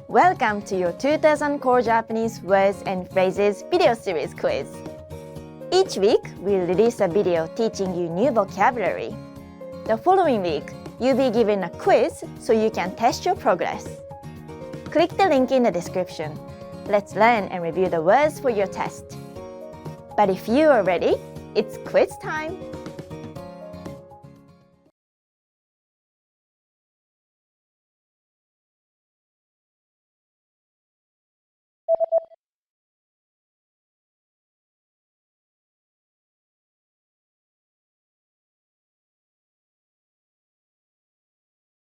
Welcome to your 2000 Core Japanese Words and Phrases video series quiz. Each week, we'll release a video teaching you new vocabulary. The following week, you'll be given a quiz so you can test your progress. Click the link in the description. Let's learn and review the words for your test. But if you are ready, it's quiz time!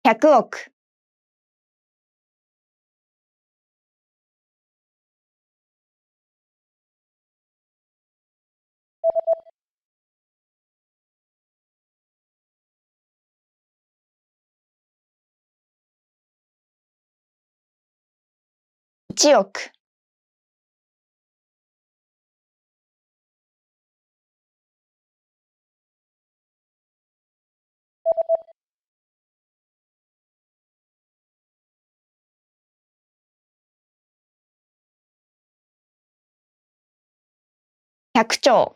$100億1億100兆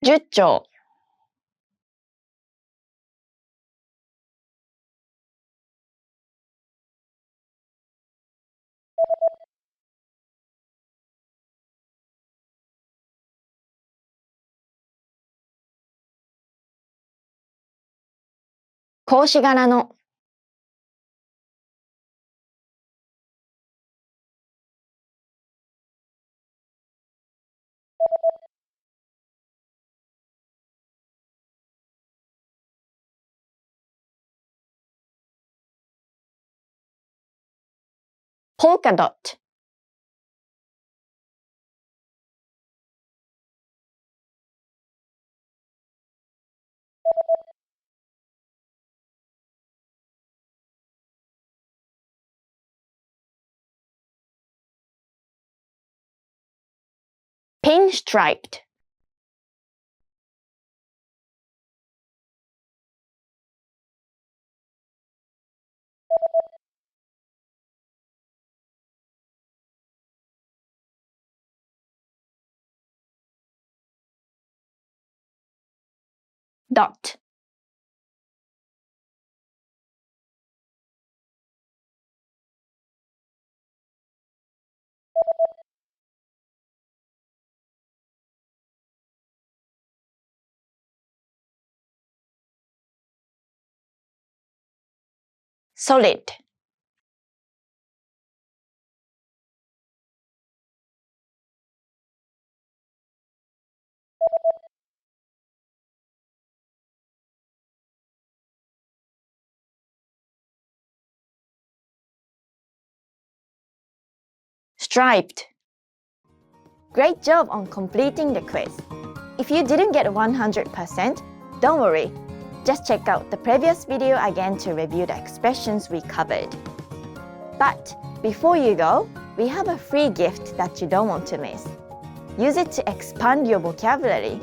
10兆格子柄のpolka dot pinstriped dot solid striped. Great job on completing the quiz. If you didn't get 100%, don't worry. Just check out the previous video again to review the expressions we covered. But before you go, we have a free gift that you don't want to miss. Use it to expand your vocabulary.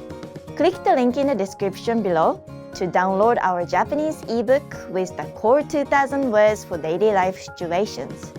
Click the link in the description below to download our Japanese ebook with the Core 2000 words for daily life situations.